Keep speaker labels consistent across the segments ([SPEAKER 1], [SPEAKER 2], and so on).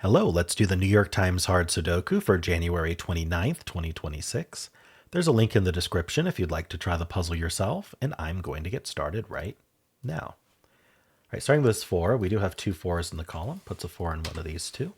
[SPEAKER 1] Hello, let's do the New York Times Hard Sudoku for January 29th, 2026. There's a link in the description if you'd like to try the puzzle yourself, and I'm going to get started right now. All right, starting with this 4, we do have two 4s in the column. Puts a 4 in one of these two.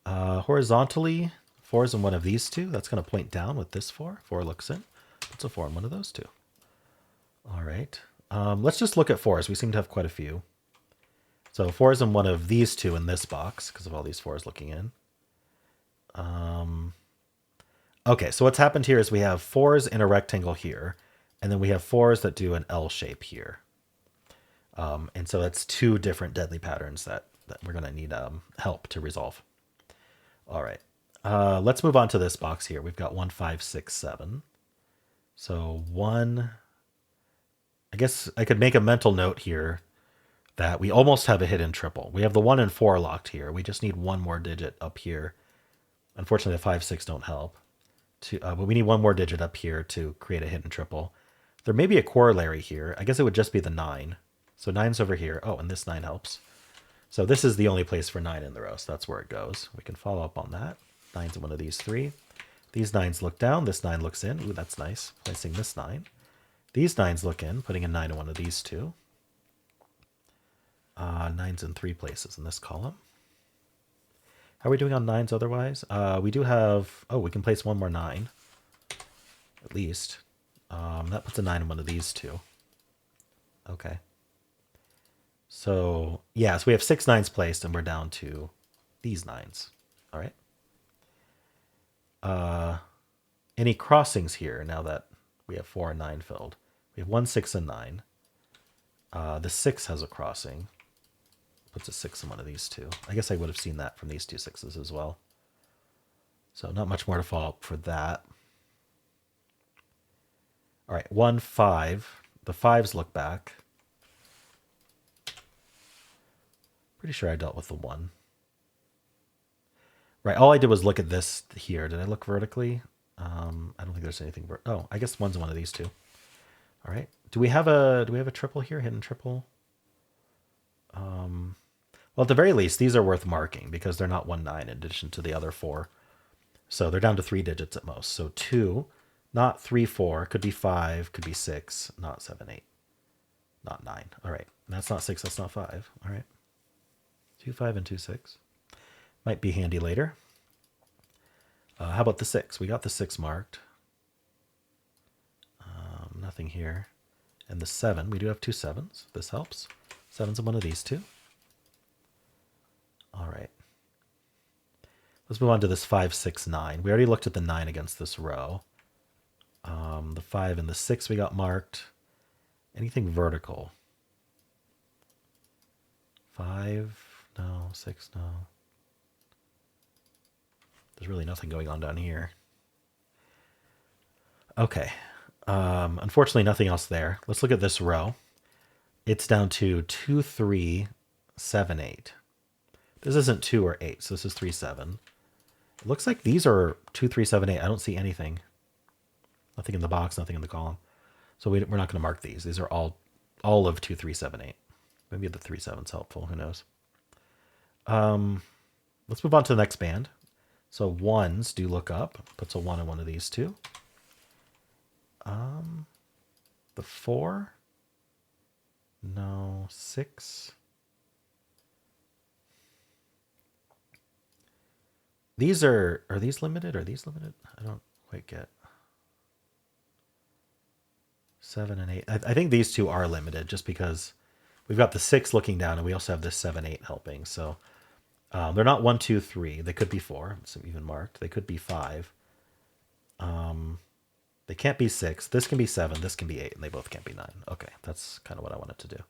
[SPEAKER 1] Horizontally, 4 is in one of these two. That's going to point down with this 4. 4 looks in. Puts a 4 in one of those two. All right. Let's just look at 4s. We seem to have quite a few. So 4 is in one of these two in this box because of all these 4s looking in. Okay, so what's happened here is we have 4s in a rectangle here, and then we have 4s that do an L shape here. And so that's two different deadly patterns that we're going to need help to resolve. All right, let's move on to this box here. We've got 1, 5, 6, 7. So 1, I guess I could make a mental note here that we almost have a hidden triple. We have the 1 and 4 locked here. We just need one more digit up here. Unfortunately, the 5, 6 don't help. But we need one more digit up here to create a hidden triple. There may be a corollary here. I guess it would just be the 9. So 9's over here. Oh, and this 9 helps. So this is the only place for 9 in the row, so that's where it goes. We can follow up on that. 9's in one of these 3. These 9's look down. This 9 looks in. Ooh, that's nice. Placing this 9. These 9's look in, putting a 9 in one of these two. 9's in 3 places in this column. How are we doing on 9's otherwise? We do have... Oh, we can place one more 9. At least. That puts a 9 in one of these two. Okay. So, yeah, so we have 6 9's placed, and we're down to these 9's. All right. Any crossings here now that we have 4 and 9 filled? We have 1, 6, and 9. The 6 has a crossing. Puts a 6 in one of these two. I guess I would have seen that from these two 6s as well. So not much more to follow up for that. All right, 1, 5. The 5s look back. Pretty sure I dealt with the 1. Right, all I did was look at this here. Did I look vertically? I don't think there's anything. Oh, I guess 1's in one of these two. All right. Do we have a triple here? Hidden triple? Well, at the very least, these are worth marking because they're not 1, 9 in addition to the other 4. So they're down to 3 digits at most. So 2, not 3, 4, could be 5, could be 6, not 7, 8, not 9. All right. That's not 6, that's not 5. All right. 2, 5, and 2, 6. Might be handy later. How about the 6? We got the 6 marked. Nothing here. And the 7, we do have two 7s. This helps. 7's in one of these two. All right. Let's move on to this 5, 6, 9. We already looked at the 9 against this row. The 5 and the 6 we got marked. Anything vertical? 5, no. 6, no. There's really nothing going on down here. Okay. Unfortunately, nothing else there. Let's look at this row. It's down to 2, 3, 7, 8. This isn't 2 or 8, so this is 3, 7. It looks like these are 2, 3, 7, 8. I don't see anything. Nothing in the box, nothing in the column. So we're not going to mark these. These are all of 2, 3, 7, 8. Maybe the 3, 7's helpful. Who knows? Let's move on to the next band. So 1's do look up. Puts a 1 in one of these two. The 4. No. 6. These are these limited? Are these limited? I don't quite get. 7 and 8. I think these two are limited just because we've got the 6 looking down and we also have this 7, 8 helping. So they're not 1, 2, 3. They could be 4. It's even marked. They could be 5. They can't be 6. This can be 7. This can be 8. And they both can't be 9. Okay, that's kind of what I wanted to do.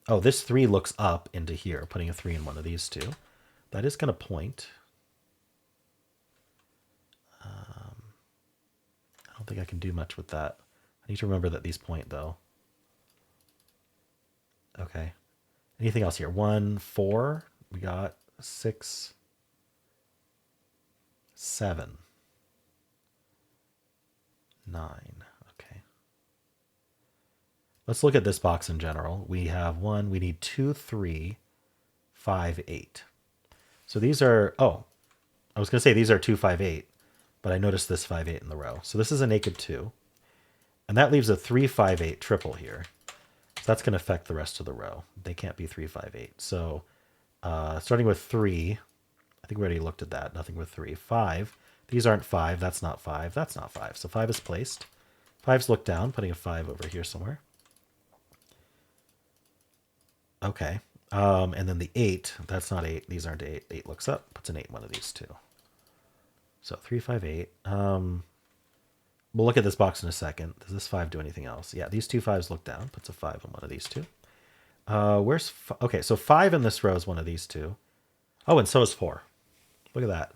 [SPEAKER 1] Oh, this 3 looks up into here, putting a 3 in one of these two. That is going to point. I don't think I can do much with that. I need to remember that these point, though. Okay. Anything else here? 1, 4. We got 6, 7, 9. Okay. Let's look at this box in general. We have 1. We need 2, 3, 5, 8. So these are, oh, I was going to say these are 2, 5, 8, but I noticed this 5, 8 in the row. So this is a naked 2. And that leaves a 3, 5, 8 triple here. So that's going to affect the rest of the row. They can't be 3, 5, 8. So starting with 3, I think we already looked at that. Nothing with 3. 5. These aren't 5. That's not 5. That's not 5. So 5 is placed. 5's looked down, putting a 5 over here somewhere. Okay. And then the 8, that's not 8. These aren't 8. 8 looks up, puts an 8 in one of these two. So 3, 5, 8. We'll look at this box in a second. Does this 5 do anything else? Yeah, these two 5s look down, puts a 5 in one of these two. Okay, so 5 in this row is one of these two. Oh, and so is 4. Look at that.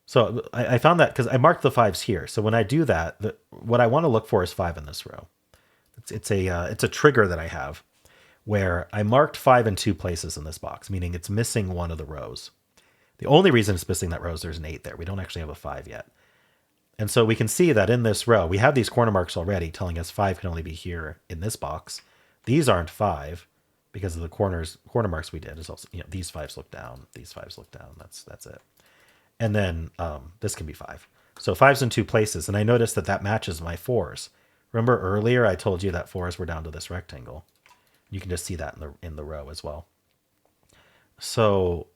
[SPEAKER 1] So I found that because I marked the 5s here. So when I do that, what I want to look for is 5 in this row. It's a trigger that I have where I marked 5 in 2 places in this box, meaning it's missing one of the rows. The only reason it's missing that row is there's an 8 there. We don't actually have a 5 yet. And so we can see that in this row, we have these corner marks already telling us 5 can only be here in this box. These aren't 5 because of the corner marks we did. Is also, these 5s look down, these 5s look down. That's it. And then this can be 5. So 5's in 2 places. And I noticed that matches my 4s. Remember earlier I told you that 4s were down to this rectangle. You can just see that in the row as well. So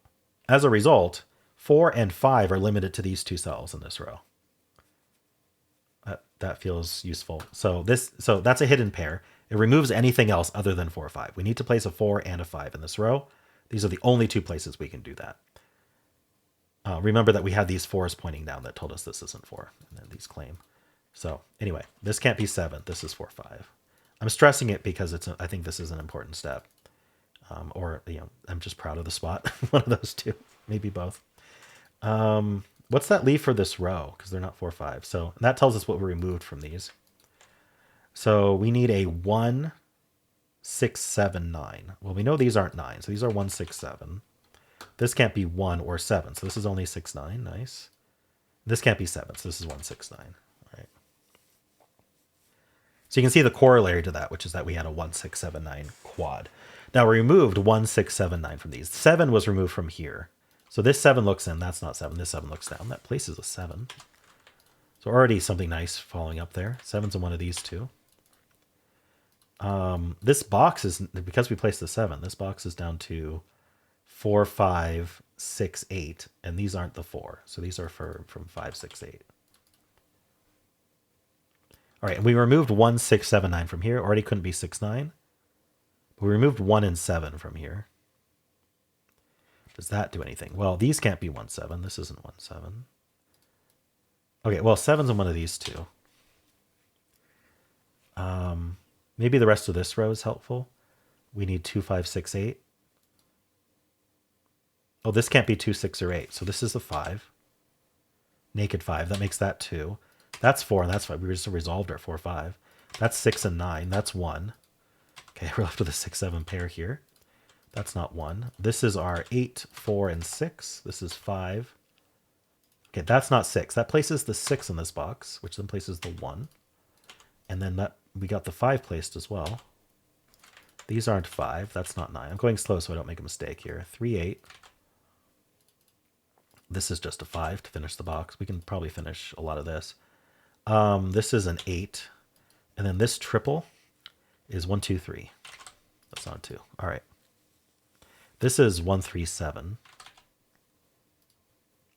[SPEAKER 1] as a result, 4 and 5 are limited to these 2 cells in this row. That feels useful. So that's a hidden pair. It removes anything else other than 4 or 5. We need to place a 4 and a 5 in this row. These are the only 2 places we can do that. Remember that we had these 4s pointing down that told us this isn't 4, and then these claim. So anyway, this can't be 7. This is 4, 5. I'm stressing it because I think this is an important step. I'm just proud of the spot. One of those two, maybe both. What's that leave for this row? Because they're not 4, 5. So that tells us what we removed from these. So we need a 1, 6, 7, 9. Well, we know these aren't 9, so these are 1, 6, 7. This can't be 1 or 7, so this is only 6, 9. Nice. This can't be 7, so this is 1, 6, 9. All right. So you can see the corollary to that, which is that we had a 1, 6, 7, 9 quad. Now we removed 1, 6, 7, 9 from these. 7 was removed from here. So this 7 looks in, that's not 7. This 7 looks down. That places a 7. So already something nice following up there. 7's in one of these two. This box is, because we placed the 7, this box is down to 4, 5, 6, 8, and these aren't the 4. So these are from 5, 6, 8. All right, and we removed 1, 6, 7, 9 from here. Already couldn't be 6, 9. But we removed 1 and 7 from here. Does that do anything? Well, these can't be 1, 7. This isn't 1, 7. Okay, well, 7's in one of these two. Maybe the rest of this row is helpful. We need 2, 5, 6, 8. Oh, this can't be 2, 6, or 8. So this is a 5. Naked 5. That makes that 2. That's 4, and that's 5. We just resolved our 4, 5. That's 6 and 9. That's 1. Okay, we're left with a 6, 7 pair here. That's not 1. This is our 8, 4, and 6. This is 5. Okay, that's not 6. That places the 6 in this box, which then places the 1. And then we got the 5 placed as well. These aren't 5. That's not 9. I'm going slow so I don't make a mistake here. 3, 8. This is just a 5 to finish the box. We can probably finish a lot of this. This is an 8. And then this triple is 1, 2, 3. That's not 2. All right. This is 1, 3, 7.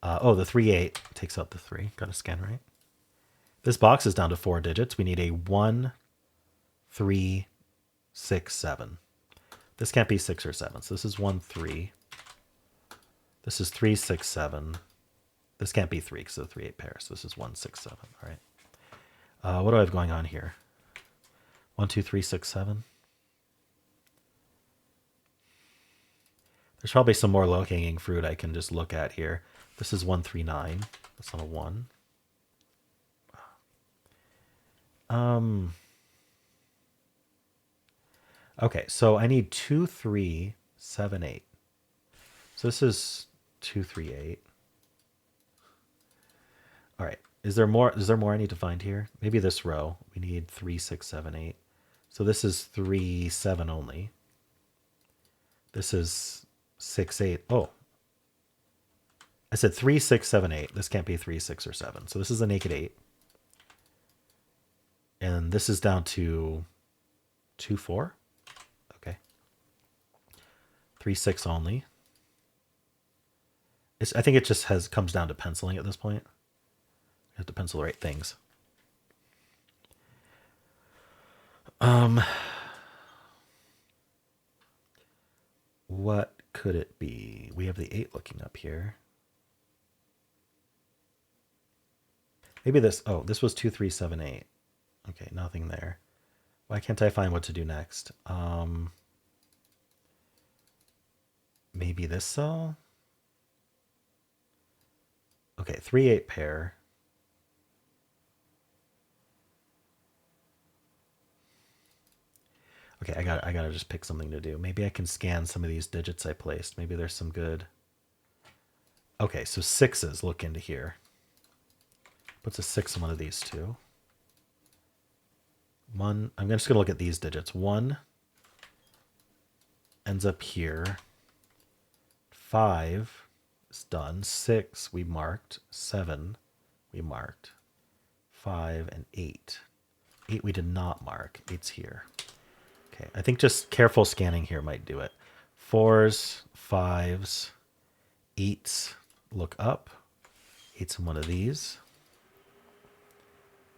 [SPEAKER 1] The 3, 8 takes out the 3. Got to scan right. This box is down to 4 digits. We need a 1, 3, 6, 7. This can't be 6 or 7. So this is 1, 3. This is 3, 6, 7. This can't be 3 because of the 3, 8 pair. So this is 1, 6, 7. All right. What do I have going on here? 1, 2, 3, 6, 7. There's probably some more low-hanging fruit I can just look at here. This is 1, 3, 9. That's not a 1. Okay, so I need 2, 3, 7, 8. So this is 2, 3, 8. All right. Is there more I need to find here? Maybe this row. We need 3, 6, 7, 8. So this is 3, 7 only. This is 6, 8. Oh, I said 3, 6, 7, 8. This can't be 3, 6, or 7. So this is a naked 8. And this is down to 2, 4. Okay. 3, 6 only. I think it just comes down to penciling at this point. You have to pencil the right things. What could it be? We have the 8 looking up here. Maybe this. Oh, this was 2, 3, 7, 8. Okay, nothing there. Why can't I find what to do next? Maybe this cell? Okay, 3, 8 pair. Okay, I gotta just pick something to do. Maybe I can scan some of these digits I placed. Maybe there's some good. Okay, so 6s look into here. Puts a 6 in one of these two. I'm just gonna look at these digits. 1 ends up here. 5 is done. 6 we marked. 7 we marked. 5 and 8. 8 we did not mark. 8's here. Okay, I think just careful scanning here might do it. 4s, 5s, 8s look up. 8's in one of these.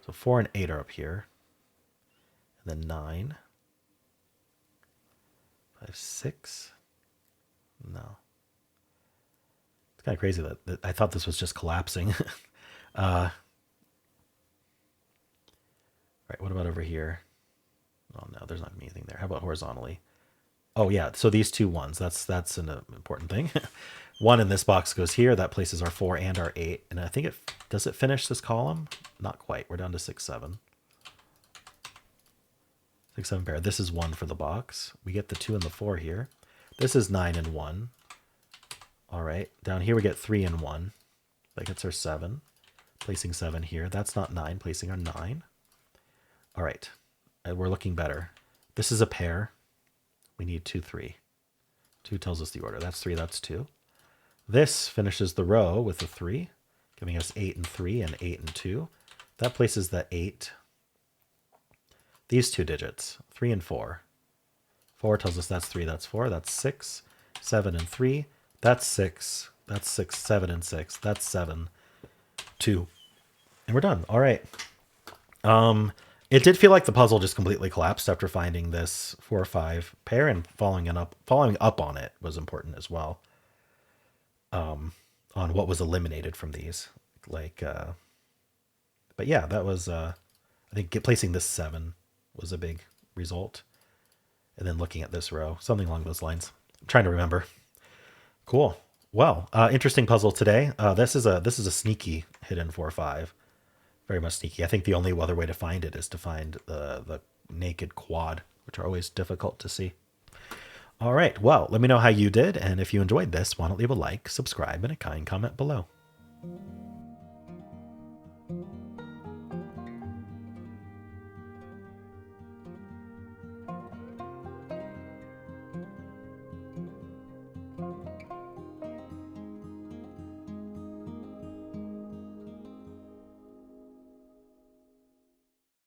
[SPEAKER 1] So 4 and 8 are up here. And then 9. 5, 6. No. It's kind of crazy that I thought this was just collapsing. Right, what about over here? Oh no, there's not anything there. How about horizontally? Oh yeah, so these 2 1s. That's an important thing. 1 in this box goes here. That places our 4 and our 8. And I think does it finish this column? Not quite. We're down to 6, 7. 6, 7 pair. This is 1 for the box. We get the 2 and the 4 here. This is 9 and 1. All right. Down here we get 3 and 1. That gets our 7. Placing 7 here. That's not 9. Placing our 9. All right. We're looking better. This is a pair. We need 2, 3. 2 tells us the order. That's 3, that's 2. This finishes the row with a 3, giving us 8 and 3 and 8 and 2. That places the 8. These 2 digits, 3 and 4. 4 tells us that's 3, that's 4. That's 6, 7 and 3. That's 6. That's 6, 7 and 6. That's 7, 2. And we're done. All right. It did feel like the puzzle just completely collapsed after finding this 4 or 5 pair, and following up on it was important as well. On what was eliminated from these, but yeah, that was I think placing this 7 was a big result, and then looking at this row, something along those lines. I'm trying to remember. Cool. Well, interesting puzzle today. This is a sneaky hidden 4 or 5. Very much sneaky. I think the only other way to find it is to find the naked quad, which are always difficult to see. All right. Well, let me know how you did. And if you enjoyed this, why don't leave a like, subscribe, and a kind comment below.